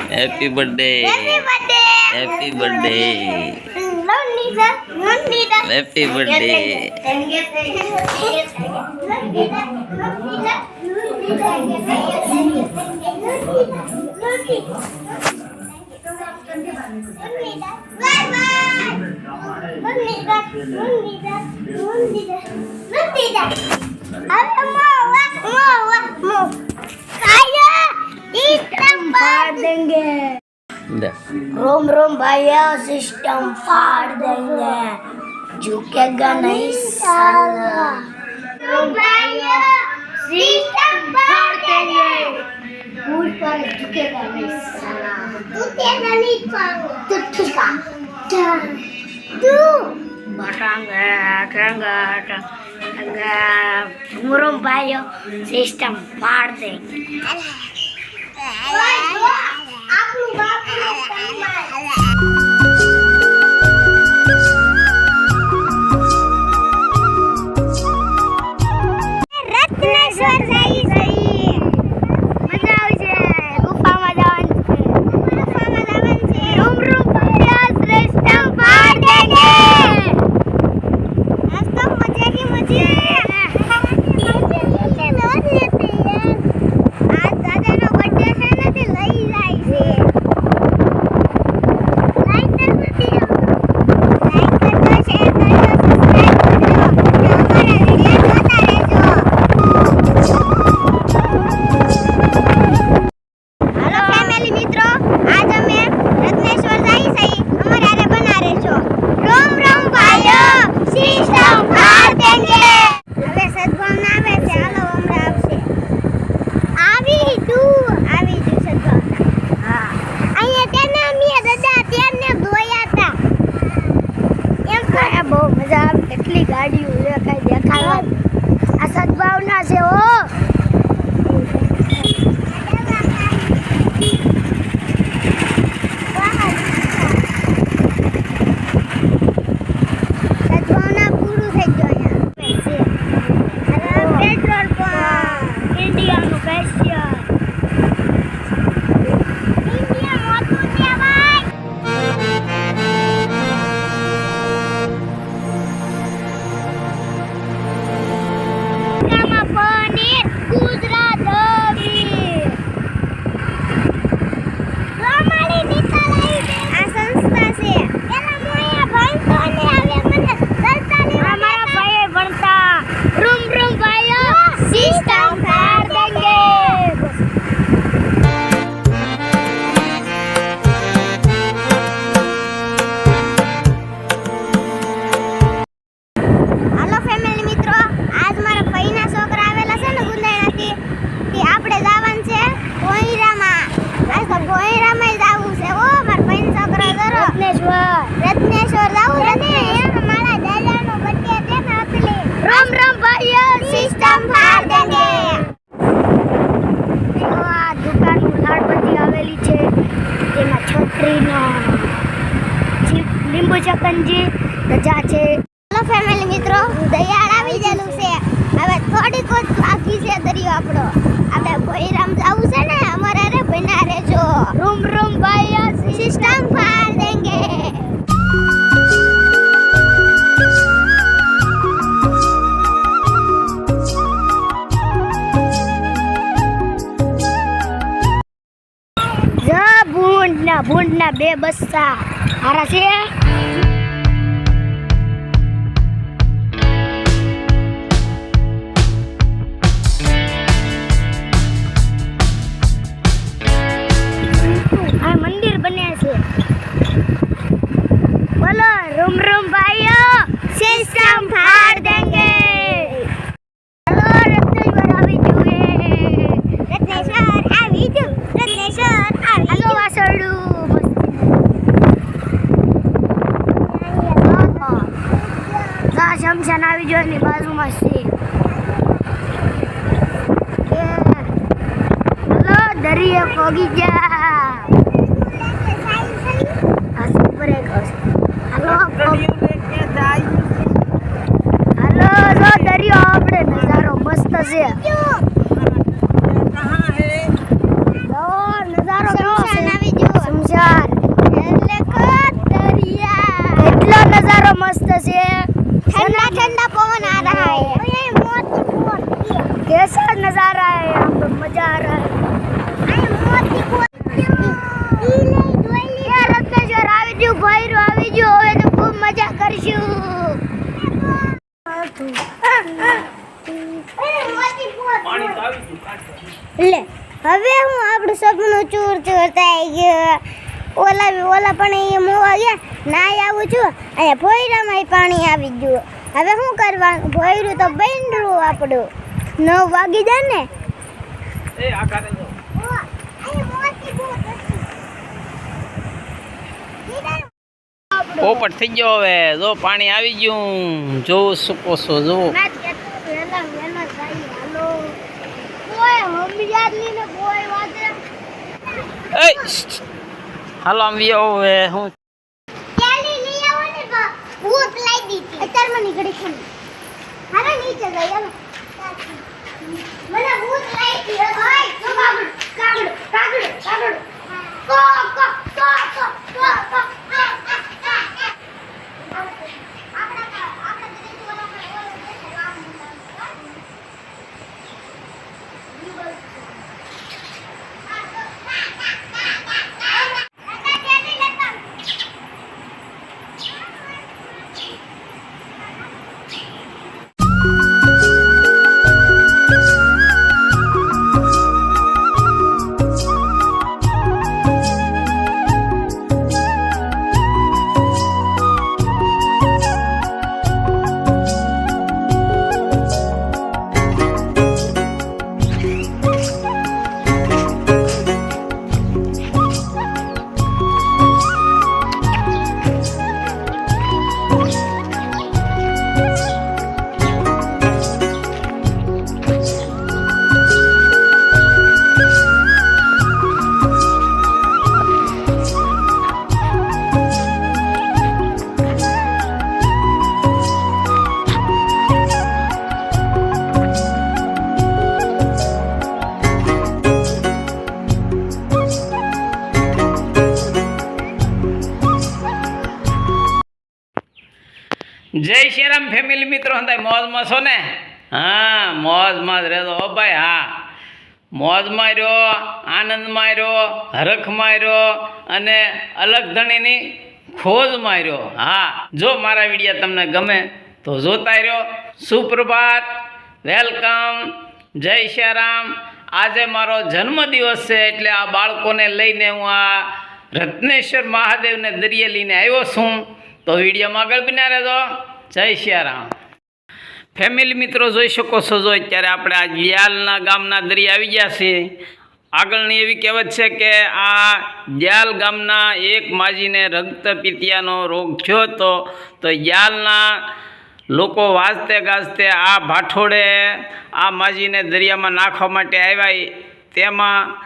Happy birthday. Happy birthday. Happy birthday. रोम रोम भैया system फाड़ देंगे झुकेगा नहीं साला रोम भैया सिस्टम फाड़ देंगे फूल पर झुकेगा नहीं साला तू तेरा नहीं पाऊंगा तू ठीक है तू बटांगा रोम भैया सिस्टम फाड़ देंगे રત્નેશ્વર જઈ મજા આવશે ગુફામાં જવાનું છે રૂમ રૂમ ભૈયા શ્રેષ્ઠ પાડ દેંગે આજ તો મજા की मजे आज દાદાનો બર્થડે છે ને તે લઈ જાય છે કેટલી ગાડીઓ દેખાય દેખાવા આ સદભાવના છે ઓ સદભાવના પૂરું થઈ ગયું અહીંયા પેટ્રોલ પંપ ઇન્ડિયાનું સ્પેશિયલ ઇન્ડિયા મોટું છે ભાઈ રત્નેશ્વર જાવું મારા દાદાનો બર્થડે છે ને એટલે રોમ રોમ ભાઈઓ સિસ્ટમ ફાડ દેંગે આ દુકાન લાડબત્તી આવેલી છે તેમાં છત્રીનો લીંબુ ચકંજી ગજા છે હેલો ફેમિલી મિત્રો દયાળ આવી ગયેલું છે હવે થોડીક જ બાકી છે દરિયો આપણો આપણે ભોઈરામ જાવું છે ને અમારે રે બના રહેજો રૂમ રૂમ ભાઈઓ સિસ્ટમ ફાડ દેંગે ભૂંડના બે બસ્સા હારા છે આ મંદિર બન્યા છે બોલો રૂમ રૂમ ભાઈઓ સિસ્ટમ ફાડ દેંગે હેલો રત્નેશ્વર આવી ગયું રત્નેશ્વર આવી ગયું રત્નેશ્વર હેલો વાસળું શમશાન આવી ગયો એની બાજુમાં છે હેલો દરિયે પોગી ગયા ઉપર એક હેલો હેલો દરિયો આપણે નજારો મસ્ત છે નજારો શમશાન આવી ગયો શમશાન એટલે દરિયા એટલો નજારો મસ્ત છે ઠંડા ઠંડા પवन आ रहा है ये मोती पोत कैसा नजारा है यहाँ पे मजा आ रहा है मोती पोत યાર રત્નેશ્વર આવી ગયું ભૈરું આવી ગયું હવે તો ખૂબ મજા કરશું લે હવે હું આપણું સપનું ચૂર ચૂર થઈ ગયું ઓલા પણ એ મોવા ગયા નાઈ આવું છું અહીંયા ભોયરામાં પાણી આવી ગયું હવે શું કરવાનું ભોયરું તો બન્યું આપણું 9 વાગી જાય ને પોપટ થઈ ગયો હવે જો પાણી આવી ગયું જોવું શકો છો જો હાલો આમ વ્યો હવે હું ભૂત લાઈ દીધી અત્યારે મને ઘડી ખમ હાલો નીચે જઈ હાલો મને ભૂત લાઈ દીધી ભાઈ જો કાગડ કો જય શ્રી રામ ફેમિલી મિત્રો હંતાય મોજમાં છો ને હા મોજમાં જ રહેજો હો ભાઈ હા મોજમાં રહ્યો આનંદમાં રહ્યો હરખમાં રહ્યો અને અલગ ધણીની ખોજમાં રહ્યો હા જો મારા વિડીયો તમને ગમે તો જોતા રહ્યો સુપ્રભાત વેલકમ જય શ્રી રામ આજે મારો જન્મદિવસ છે એટલે આ બાળકોને લઈને હું આ રત્નેશ્વર મહાદેવને દરિયે લઈને આવ્યો છું તો વિડીયોમાં આગળ બન્યા રહેજો જય શ્રી રામ ફેમિલી મિત્રો જોઈ શકો છો જો અત્યારે આપણે આ જ્યાલના ગામના દરિયા આવી ગયા છીએ આગળની એવી કહેવત છે કે આ જ્યાલ ગામના એક માજીને રક્તપિતિયાનો રોગ થયો હતો તો જ્યાલના લોકો વાજતે ગાજતે આ ભાઠોડે આ માજીને દરિયામાં નાખવા માટે આવ્યા તેમાં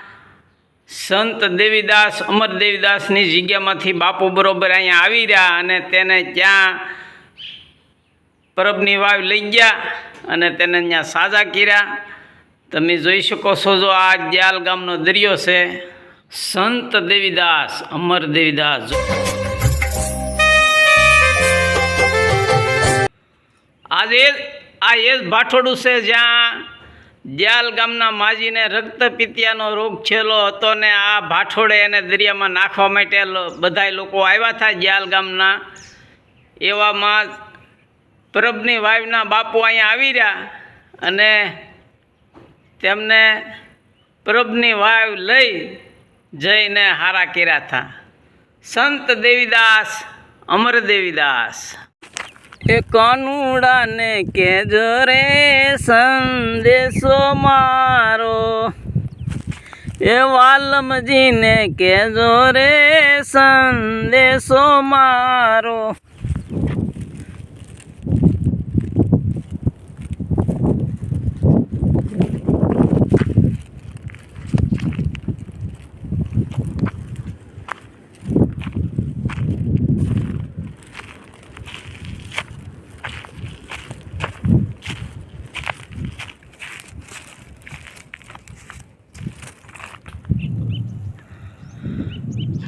સંત દેવીદાસ અમર દેવીદાસની જગ્યામાંથી બાપુ બરોબર અહીંયા આવી રહ્યા અને તેને ત્યાં પરબની વાવ લઈ ગયા અને તેને ત્યાં સાજા કર્યા તમે જોઈ શકો છો જો આ જ્યાલ ગામનો દરિયો છે સંત દેવીદાસ અમર દેવીદાસ આજે આ એ જ ભાઠોડું છે જ્યાં જ્યાલ ગામના માજીને રક્તપિતિયાનો રોગ થયેલો હતો ને આ ભાઠોડે એને દરિયામાં નાખવા માટે બધાય લોકો આવ્યા હતા જ્યાલ ગામના એવામાં પરબની વાવના બાપુ અહીંયા આવી રહ્યા અને તેમને પરબની વાવ લઈ જઈને હારા કર્યા હતા સંત દેવીદાસ અમર દેવીદાસ એ કાનુડાને કેજો રે સંદેશો મારો એ વાલમજીને કેજો રે સંદેશો મારો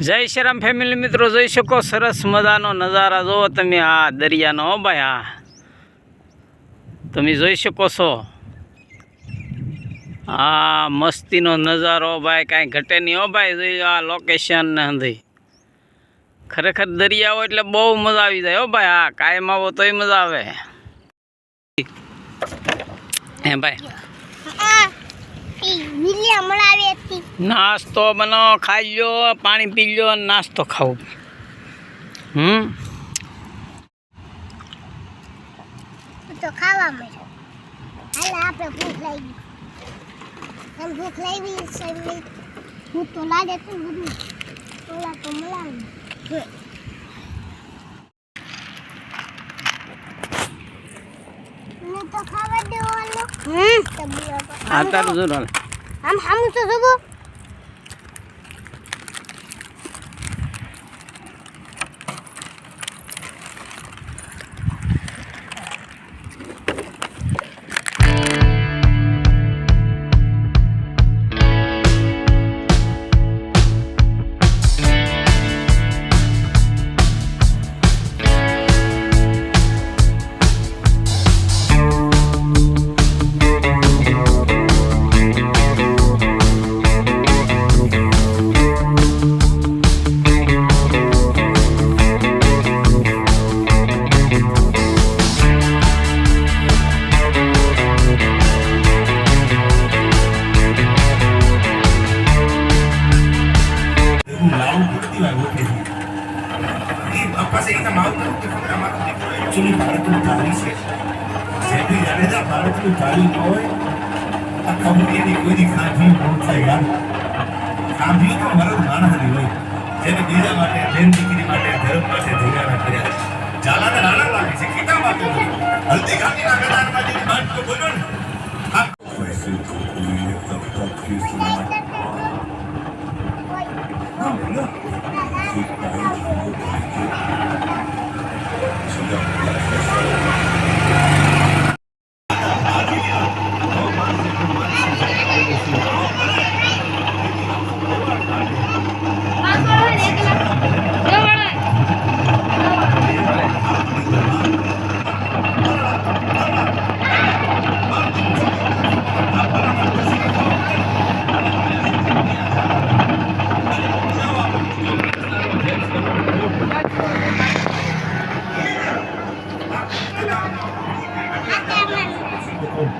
જય શ્રી રામ ફેમિલી મિત્રો, જોઈ શકો સરસ મજાનો નજારા જોવો તમે આ દરિયાનો. હો ભાઈ, હા તમે જોઈ શકો છો આ મસ્તીનો નજારો ભાઈ, કાંઈ ઘટે નહીં. હો ભાઈ, જોઈ આ લોકેશન ને હંધી ખરેખર દરિયા હોય એટલે બહુ મજા આવી જાય. હો ભાઈ, હા કાયમ આવો તોય મજા આવે. હે ભાઈ, નાસ્તો બનાવો, ખાઈ લો, પાણી પી લો, નાસ્તો ખાવું. તો ખાવા મળ્યો. હાલ આપણે ભૂખ લાગી. તને ભૂખ લાગી છે? ભૂખ તો લાગે છે ને બધું. ઓલા તો મળાવી. મને તો ખાવા દેવાનું. આ તારું જો હાલ. આમ હામું તો જગો. एक्चुअली भारतનું તારી છે જેથી જાડેજા ભારતનું તારી ન હોય આ કંપનીની કોઈની ખાંભી ન થાય યાર. ખાંભી તો ભરત માણસની હોય જેને બીજા માટે બેન દીકરી માટે ધર્મ માટે ધૈર્યના કર્યા. ઝાલાને રાણા લાગે છે કેટલા માટે હલ્દી ઘાટીના મેદાનમાં જે વાત તો બોલો ને આ વૈસે તો કોઈ તબ તક की सुना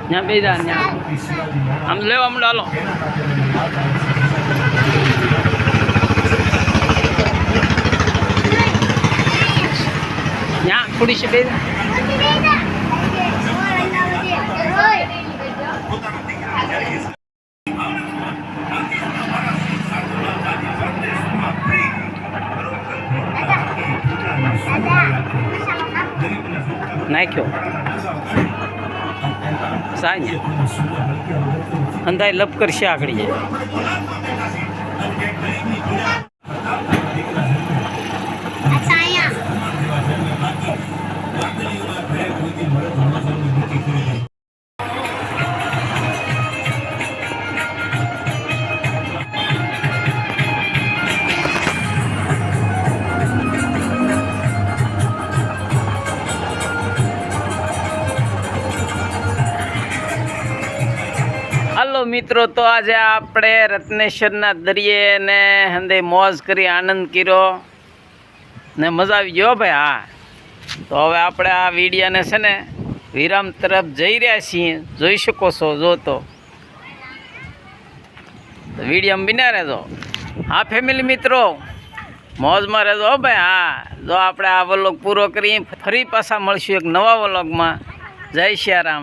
ત્યાં બે જા આમ લેવા આમ ડાલો. ત્યાં થોડી છે બે નાખ્યો સાંજે અંધાય લપ કરશે આગળ જાય. હાલો મિત્રો, તો આજે આપણે રત્નેશ્વરના દરિયે ને હંદે મોજ કરી, આનંદ કર્યો ને મજા આવી ગયો ભાઈ. હા, તો હવે આપણે આ વિડીયાને છે ને વિરામ તરફ જઈ રહ્યા છીએ. જોઈ શકો છો, જો તો વિડીયામાં બિના રહેજો. હા ફેમિલી મિત્રો, મોજમાં રહેજો હો ભાઈ. હા, જો આપણે આ વ્લોગ પૂરો કરી ફરી પાછા મળશું એક નવા વ્લોગમાં. જય શ્રી રામ.